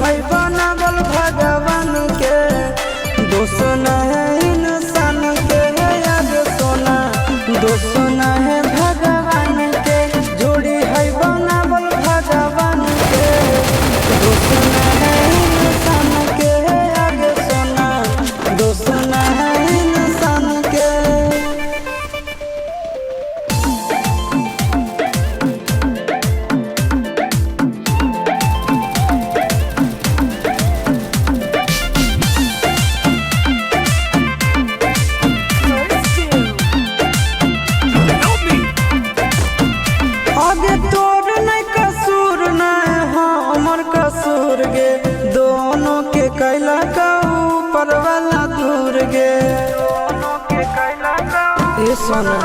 है बनावल भगवान के, दोष न है इंसान के आगे सोना, दोष न है भगवान के। जोड़ी है बनावल भगवान के, दोष न है इंसान के आगे सोना, दोष न है इंसान के। आगे तोर नहीं कसूर नहीं हमर कसूर गे, दोनों के कैला का ऊपर वाला दूर गे। ए सोना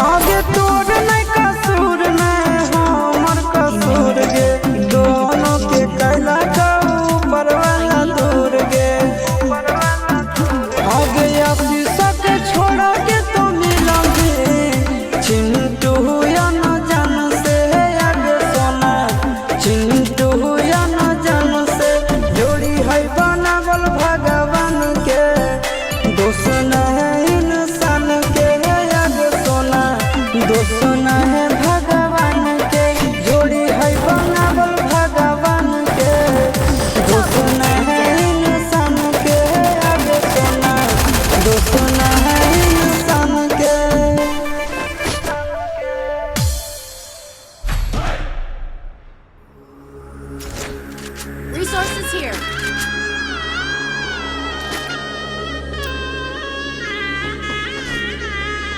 आगे तोर नहीं कसूर नहीं हमर कसूर गे, दोनों के कैला का ऊपर वाला दूर गे। आगे आशीष के छोड़ा के तो मिलोगे चिंटू या न जान से आगे सोना, चिंटू या न जान से। जोड़ी है बनावल भगवान के, दोष न है इंसान के आगे सोना, दोष न है भगवान के। जोड़ी है बनावल भगवान के, दोष न है इंसान के आगे सोना, दोष न है इंसान के। Resources here.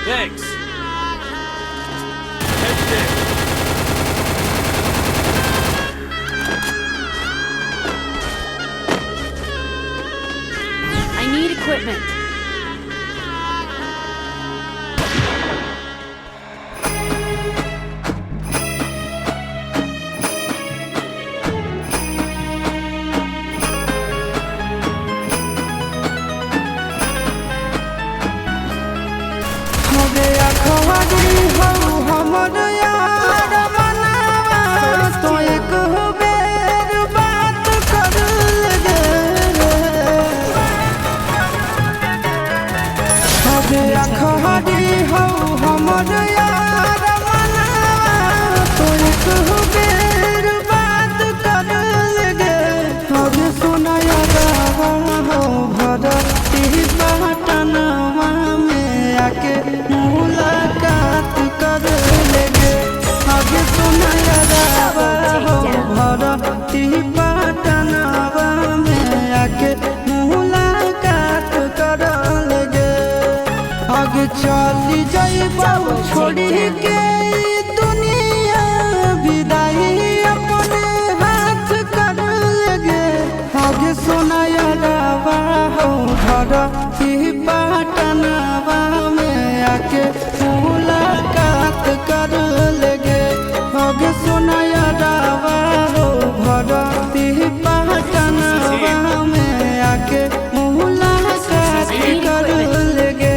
Thanks. Head there. I need equipment. हमे अखबारी हो हमर यार बनावा, तो एक बेर बात कर ले। हमे अखबारी हो हमर यार बनावा, तो एक बेर बात कर ले। हमे सुनाया गावा हो भरती पटनवा में आके मुलाकात कर लेंगे। आगे सुनाया गावा हो भरती पटनवा में आके मुलाकात कर लेंगे। आगे चली जाइबो छोड़ी के ई दुनिया, विदाई अपने हाथ कर लेंगे। आगे सुनाया गावा हो भरती पटनवा में आके मुलाकात कर लेंगे। आगे सुनाया गावा हो भरती पटनवा में आके मुलाकात कर लेंगे।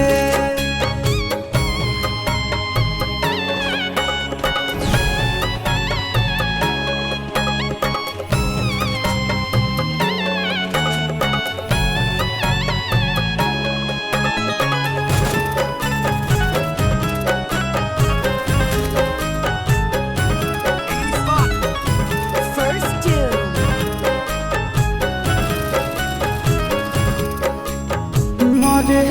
First doom. मरे